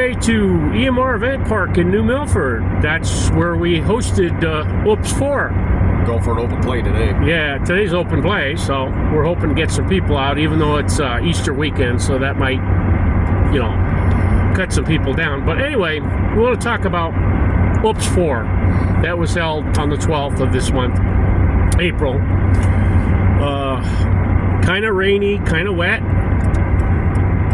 way to EMR Event Park in New Milford. That's where we hosted O.O.P.S 4. Go for an open play today. Yeah, today's open play, so we're hoping to get some people out, even though it's Easter weekend, so that might, you know, cut some people down. But anyway, we want to talk about O.O.P.S 4. That was held on the 12th of this month, April. Kind of rainy, kind of wet.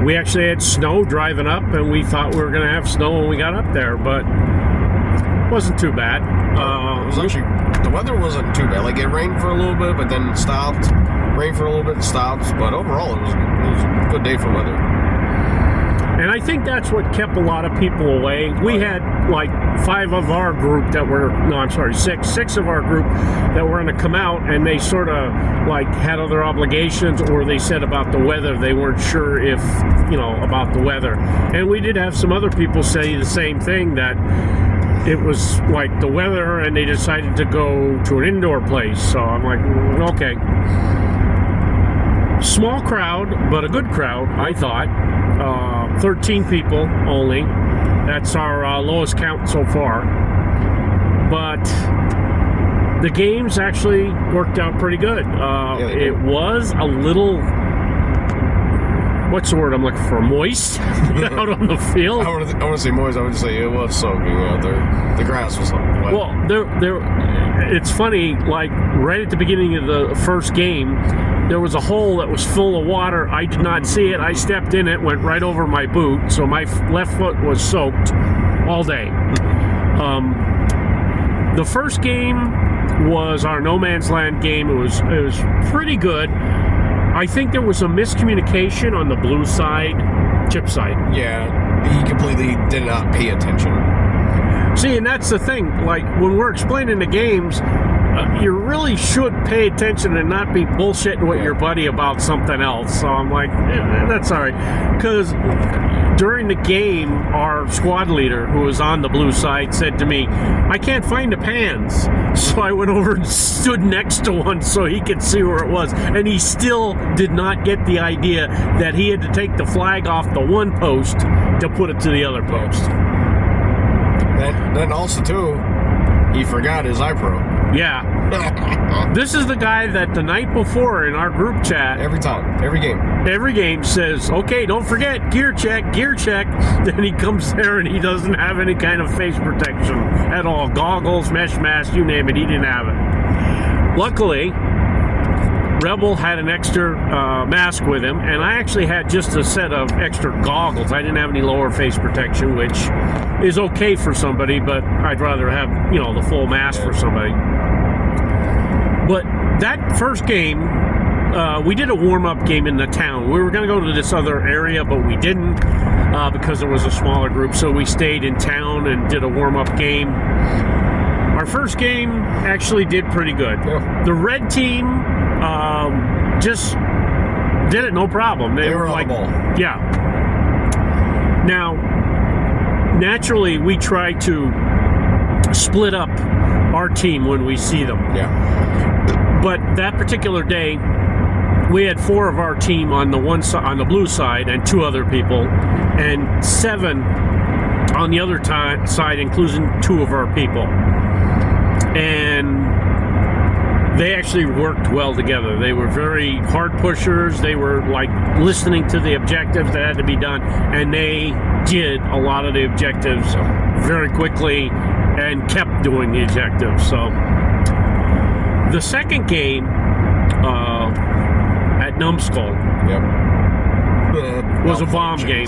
We actually had snow driving up, and we thought we were going to have snow when we got up there, but it wasn't too bad. It was actually, the weather wasn't too bad. Like, it rained for a little bit, but then it stopped. Rained for a little bit and stopped. But overall, it was a good day for weather. And I think that's what kept a lot of people away. We had like six of our group that were going to come out, and they sort of like had other obligations, or they said about the weather. They weren't sure if, you know, about the weather. And we did have some other people say the same thing, that it was like the weather, and they decided to go to an indoor place. So I'm like, okay. Small crowd, but a good crowd, I thought. 13 people only. That's our lowest count so far. But the games actually worked out pretty good. It was a little, what's the word I'm looking for? Moist out on the field. I want to say moist. I would say it was soaking out there. The grass was wet. Well, it's funny, like right at the beginning of the first game, there was a hole that was full of water. I did not see it. I stepped in it, went right over my boot, so my left foot was soaked all day. The first game was our No Man's Land game. It was pretty good. I think there was a miscommunication on the blue side, chip side. Yeah, he completely did not pay attention. See, and that's the thing. Like, when we're explaining the games, you really should pay attention and not be bullshitting with your buddy about something else. So I'm like, that's all right. Because during the game, our squad leader, who was on the blue side, said to me, I can't find the pans. So I went over and stood next to one so he could see where it was. And he still did not get the idea that he had to take the flag off the one post to put it to the other post. Then also, too, he forgot his iPro. Yeah. This is the guy that the night before in our group chat, every game says, okay, don't forget, gear check. Then he comes there and he doesn't have any kind of face protection at all. Goggles, mesh mask, you name it, he didn't have it. Luckily, Rebel had an extra mask with him, and I actually had just a set of extra goggles. I didn't have any lower face protection, which is okay for somebody, but I'd rather have, you know, the full mask for somebody. But that first game, we did a warm-up game in the town. We were going to go to this other area, but we didn't because it was a smaller group, so we stayed in town and did a warm-up game. Our first game actually did pretty good. Yeah. The red team just did it no problem. They were like, yeah. Now, naturally, we try to split up our team when we see them. Yeah. But that particular day, we had 4 of our team on the one side, on the blue side, and 2 other people, and 7 on the other side, including 2 of our people. And they actually worked well together. They were very hard pushers. They were like listening to the objectives that had to be done, and they did a lot of the objectives very quickly and kept doing the objectives. So the second game at Numbskull was a bomb game.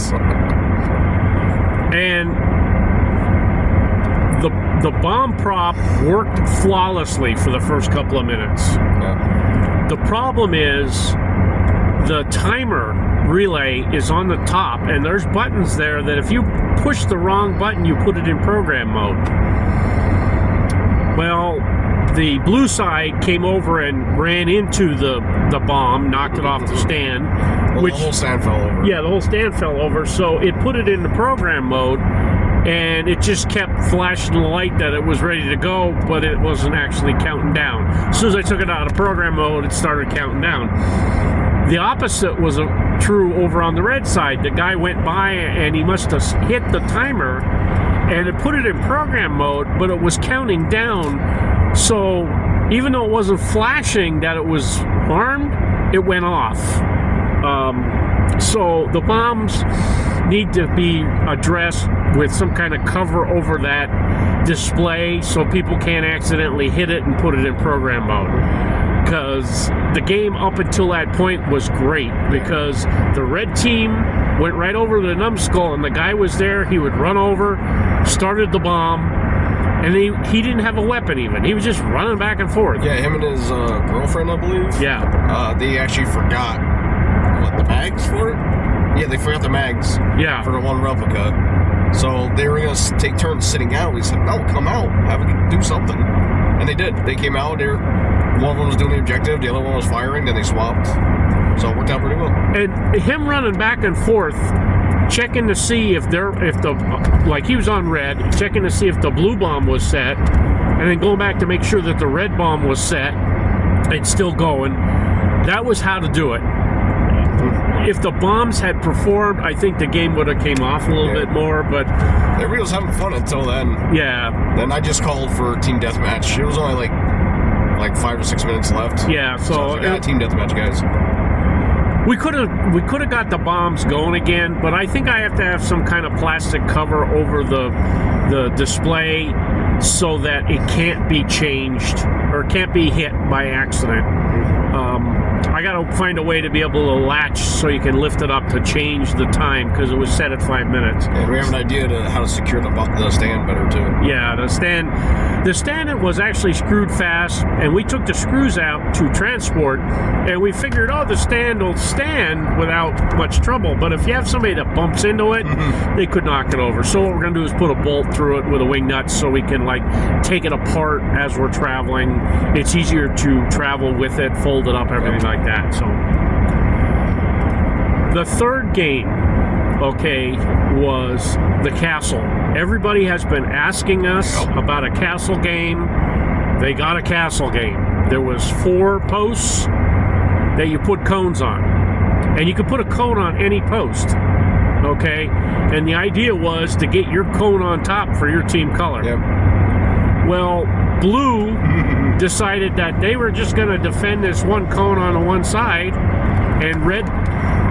And the bomb prop worked flawlessly for the first couple of minutes. Yeah. The problem is the timer relay is on the top, and there's buttons there that if you push the wrong button, you put it in program mode. Well, the blue side came over and ran into the bomb, knocked it off the stand. Well, the whole stand fell over. Yeah, the whole stand fell over, so it put it into program mode, and it just kept flashing the light that it was ready to go, but it wasn't actually counting down. As soon as I took it out of program mode, it started counting down. The opposite was true over on the red side. The guy went by and he must have hit the timer and it put it in program mode, but it was counting down. So even though it wasn't flashing that it was armed, it went off. So the bombs need to be addressed with some kind of cover over that display so people can't accidentally hit it and put it in program mode. Because the game up until that point was great, because the red team went right over the numbskull and the guy was there. He would run over, started the bomb, and he didn't have a weapon even. He was just running back and forth. Yeah, him and his girlfriend, I believe. Yeah. They actually forgot, the mags for it? Yeah, they forgot the mags. Yeah. For the one replica. So they were going to take turns sitting out. We said, no, come out. Do something. And they did. They came out there. One of them was doing the objective. The other one was firing. Then they swapped. So it worked out pretty well. And him running back and forth, checking to see if he was on red, checking to see if the blue bomb was set, and then going back to make sure that the red bomb was set and still going. That was how to do it. If the bombs had performed, I think the game would have came off a little bit more, but everybody was having fun until then. Yeah. Then I just called for team deathmatch. It was only like 5 or 6 minutes left. Yeah, so I was like, team deathmatch, guys. We could have got the bombs going again, but I think I have to have some kind of plastic cover over the display so that it can't be changed or can't be hit by accident. I got to find a way to be able to latch so you can lift it up to change the time, because it was set at 5 minutes. And we have an idea to how to secure the stand better too. Yeah, the stand was actually screwed fast, and we took the screws out to transport, and we figured, the stand will stand without much trouble. But if you have somebody that bumps into it, they could knock it over. So what we're going to do is put a bolt through it with a wing nut so we can take it apart as we're traveling. It's easier to travel with it, fold it up, everything like that. So the third game, was the castle. Everybody has been asking us about a castle game. They got a castle game. There was 4 posts that you put cones on, and you could put a cone on any post. And the idea was to get your cone on top for your team color. Well, blue decided that they were just going to defend this one cone on the one side, and red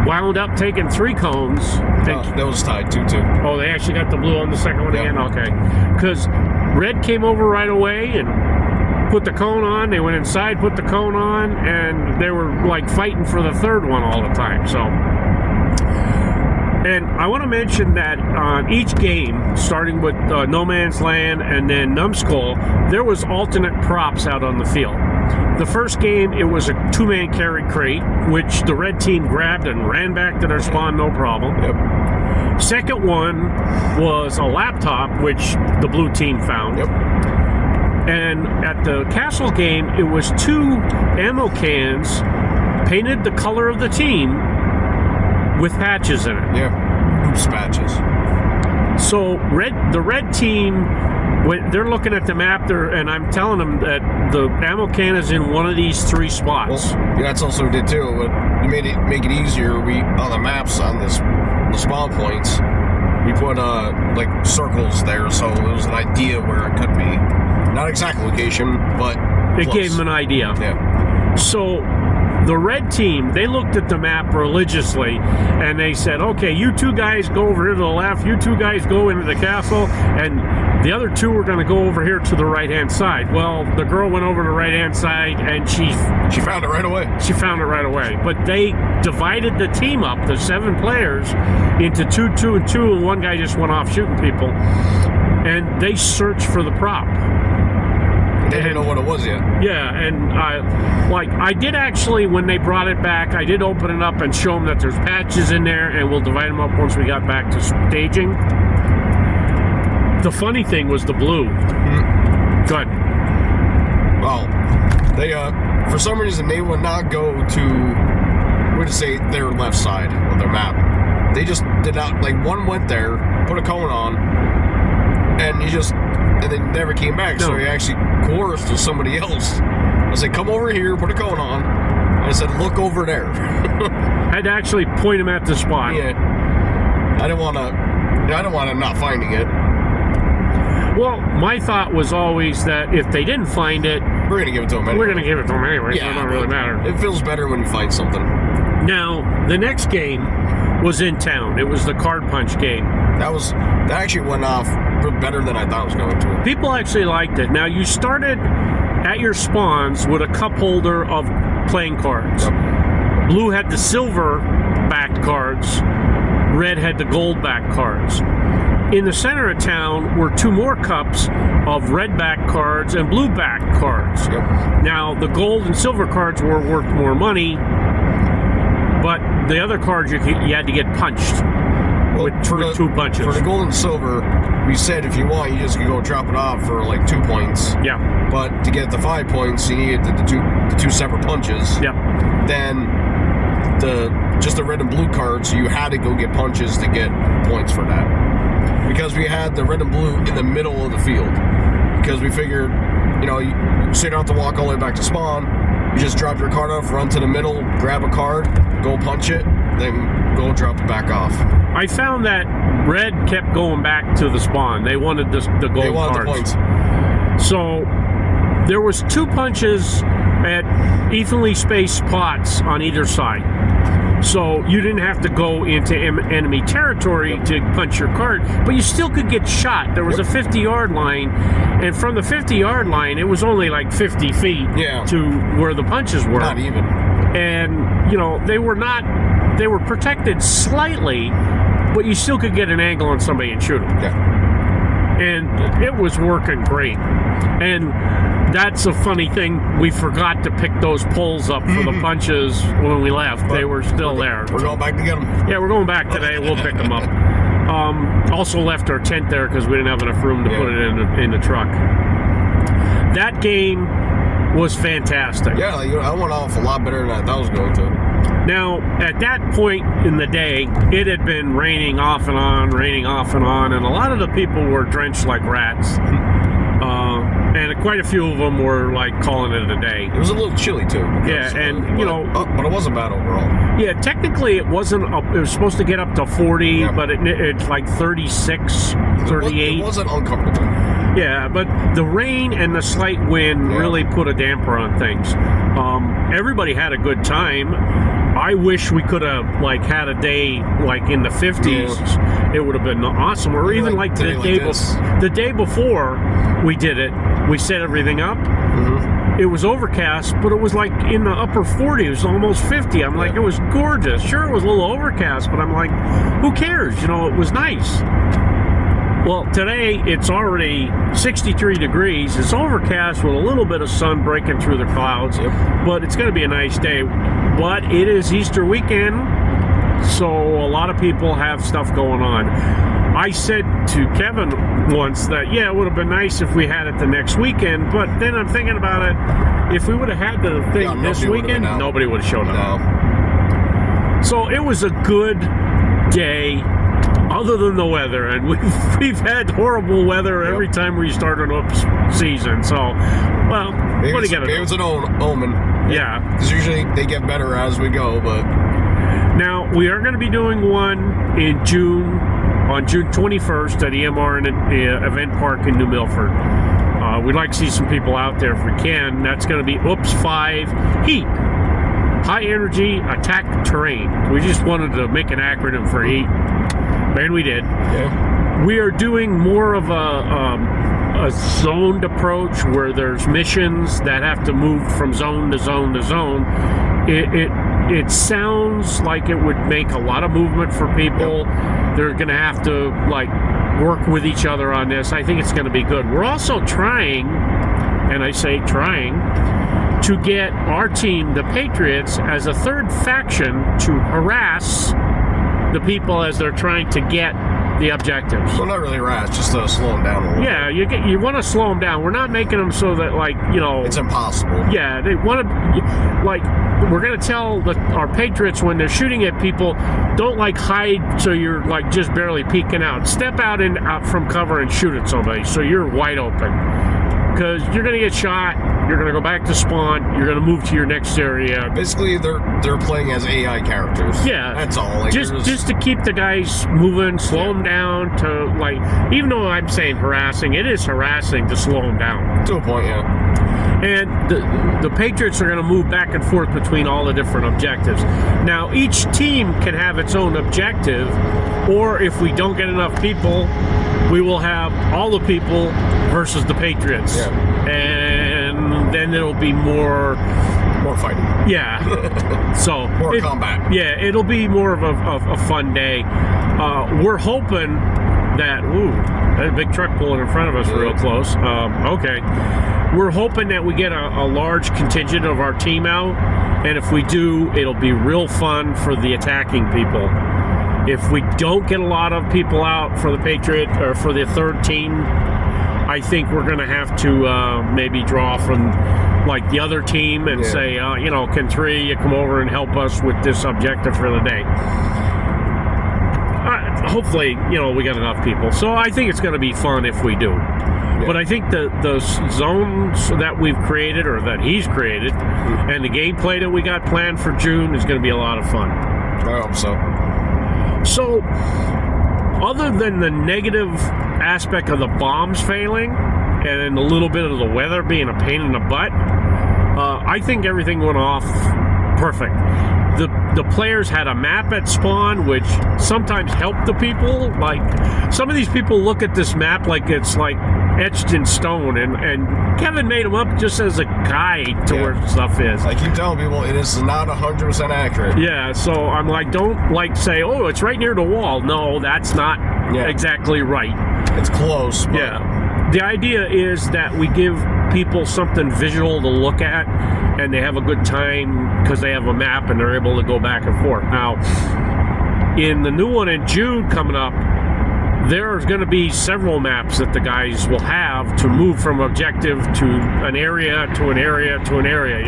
wound up taking 3 cones. That was tied 2-2. Oh, they actually got the blue on the second one again? Okay. Because red came over right away and put the cone on. They went inside, put the cone on, and they were fighting for the third one all the time. So, and I want to mention that on each game, starting with No Man's Land and then Numbskull, there was alternate props out on the field. The first game, it was a 2-man carry crate, which the red team grabbed and ran back to their spawn, no problem. Second one was a laptop, which the blue team found. And at the castle game, it was 2 ammo cans painted the color of the team with patches in it. O.O.P.S patches. So the red team, when they're looking at the map there, and I'm telling them that the ammo can is in one of these 3 spots. Well, that's also what we did too. But you make it easier. We on the maps on the spawn points, we put circles there, so it was an idea where it could be. Not exact location, but it close. gave them an idea. So the red team, they looked at the map religiously, and they said, okay, you 2 guys go over here to the left, you 2 guys go into the castle, and the other 2 were going to go over here to the right-hand side. Well, the girl went over to the right-hand side, and she found it right away. She found it right away. But they divided the team up, the 7 players, into 2, 2, and 2, and one guy just went off shooting people, and they searched for the prop. They didn't know what it was yet. Yeah, and I did actually, when they brought it back, I did open it up and show them that there's patches in there, and we'll divide them up once we got back to staging. The funny thing was the blue. Good. Well, they for some reason they would not go to, we'd say, their left side of their map. They just did not, one went there, put a cone on, and and they never came back. No. So he actually coerced with somebody else. I said, come over here, put a cone on. I said, look over there. Had to actually point him at the spot. Yeah. I don't want to not finding it. Well, my thought was always that if they didn't find it, We're going to give it to them anyway. we're going to give it to them anyway, so it don't really matter. It feels better when you find something. Now, the next game was in town. It was the card punch game. That actually went off better than I thought it was going to. People actually liked it. Now, you started at your spawns with a cup holder of playing cards. Yep. Blue had the silver backed cards. Red had the gold backed cards. In the center of town were two more cups of red backed cards and blue backed cards. Yep. Now, the gold and silver cards were worth more money, but the other cards you had to get punched with 2 punches. For the gold and silver, we said if you want, you just could go drop it off for like 2 points. Yeah. But to get the 5 points, you needed the two separate punches. Yeah. Then just the red and blue cards, you had to go get punches to get points for that. Because we had the red and blue in the middle of the field. Because we figured, you so you don't have to walk all the way back to spawn. You just drop your card off, run to the middle, grab a card, go punch it, then go drop it back off. I found that red kept going back to the spawn. They wanted the gold They wanted cards. the points. So there was 2 punches at evenly spaced spots on either side. So you didn't have to go into enemy territory to punch your card, but you still could get shot. There was a 50-yard line, and from the 50-yard line, it was only like 50 feet to where the punches were. Not even. And, they were protected slightly, but you still could get an angle on somebody and shoot them. Yeah. And it was working great. And that's a funny thing. We forgot to pick those poles up for the punches when we left. They were still there. We're going back to get them. Yeah, we're going back today. We'll pick them up. Also left our tent there because we didn't have enough room to put it in the truck. That game was fantastic. Yeah, I went off a lot better than I thought I was going to. Now, at that point in the day, it had been raining off and on, and a lot of the people were drenched like rats. And quite a few of them were like calling it a day. It was a little chilly too. Yeah, and but it wasn't bad overall. Yeah, technically it wasn't up. It was supposed to get up to 40, but it's like 36, 38. It wasn't uncomfortable. Yeah, but the rain and the slight wind really put a damper on things. Everybody had a good time. I wish we could have had a day like in the 50s. Yeah. It would have been awesome. Or even like the day before we did it, we set everything up. Mm-hmm. It was overcast, but it was like in the upper 40s, almost 50. I'm like, it was gorgeous. Sure, it was a little overcast, but I'm like, who cares? It was nice. Well, today it's already 63 degrees. It's overcast with a little bit of sun breaking through the clouds, but it's going to be a nice day. But it is Easter weekend, so a lot of people have stuff going on. I said to Kevin once that, it would have been nice if we had it the next weekend, but then I'm thinking about it. If we would have had the thing this weekend, nobody would have showed up. No. So it was a good day. Other than the weather, and we've had horrible weather every time we start an O.O.P.S season. So, well, maybe what do you got to do? It's an omen. Yeah, because usually they get better as we go. But now we are going to be doing one in June, on June 21st at EMR and Event Park in New Milford. We'd like to see some people out there if we can. That's going to be O.O.P.S 5 Heat. High Energy Attack Terrain. We just wanted to make an acronym for HEAT. And we did. Yeah. We are doing more of a zoned approach where there's missions that have to move from zone to zone to zone. It sounds like it would make a lot of movement for people. They're going to have to work with each other on this. I think it's going to be good. We're also trying, and I say trying, to get our team, the Patriots, as a third faction to harass the people as they're trying to get the objectives. Well, not really harass, just to slow them down a little. Yeah, you want to slow them down. We're not making them so that it's impossible. Yeah, they want to we're going to tell our Patriots when they're shooting at people, don't hide so you're just barely peeking out. Step out from cover and shoot at somebody so you're wide open, because you're going to get shot. You're going to go back to spawn. You're going to move to your next area. Basically, they're playing as AI characters. Yeah, that's all. Like, just to keep the guys moving, slow them down. To like, even though I'm saying harassing, it is harassing to slow them down. To a point, yeah. And the Patriots are going to move back and forth between all the different objectives. Now, each team can have its own objective, or if we don't get enough people, we will have all the people versus the Patriots. Yeah. And then it'll be more fighting. Yeah. So more combat. Yeah, it'll be more of a fun day. We're hoping that there's a big truck pulling in front of us real close. Okay. We're hoping that we get a large contingent of our team out, and if we do, it'll be real fun for the attacking people. If we don't get a lot of people out for the Patriot or for the third team, I think we're going to have to maybe draw from like the other team and say, can three you come over and help us with this objective for the day? Hopefully, we got enough people. So I think it's going to be fun if we do. Yeah. But I think the zones that we've created or that he's created and the gameplay that we got planned for June is going to be a lot of fun. I hope so. So, other than the negative aspect of the bombs failing and a little bit of the weather being a pain in the butt, I think everything went off perfect. The players had a map at spawn, which sometimes helped the people. Like, some of these people look at this map like it's like etched in stone, and Kevin made them up just as a guide to where stuff is. I keep telling people it is not 100% accurate. Yeah, so I'm like, don't like say, oh, it's right near the wall. No, that's not exactly right. It's close. But... Yeah. The idea is that we give people something visual to look at, and they have a good time because they have a map and they're able to go back and forth. Now, in the new one in June coming up, there's going to be several maps that the guys will have to move from objective to an area to an area to an area.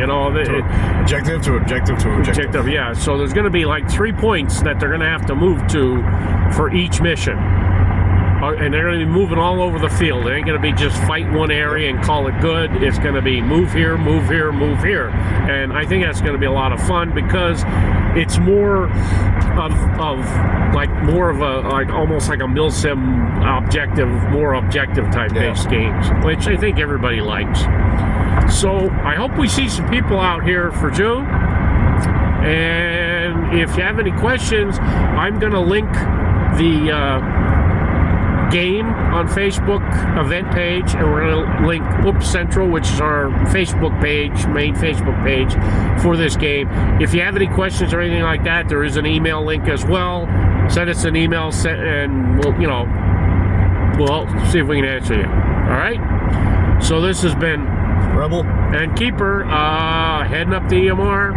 Objective to objective to objective. Yeah. So there's going to be like 3 points that they're going to have to move to for each mission. And they're going to be moving all over the field. It ain't going to be just fight one area and call it good. It's going to be move here, move here, move here. And I think that's going to be a lot of fun because it's more of a almost like a milsim objective, more objective type based games, which I think everybody likes. So I hope we see some people out here for June. And if you have any questions, I'm going to link the game on Facebook event page, and we're going to link O.O.P.S Central, which is our Facebook page, main Facebook page for this game. If you have any questions or anything like that, there is an email link as well. Send us an email, and we'll see if we can answer you. All right. So this has been Rebel and Keeper heading up the EMR.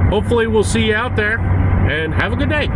Hopefully, we'll see you out there, and have a good day.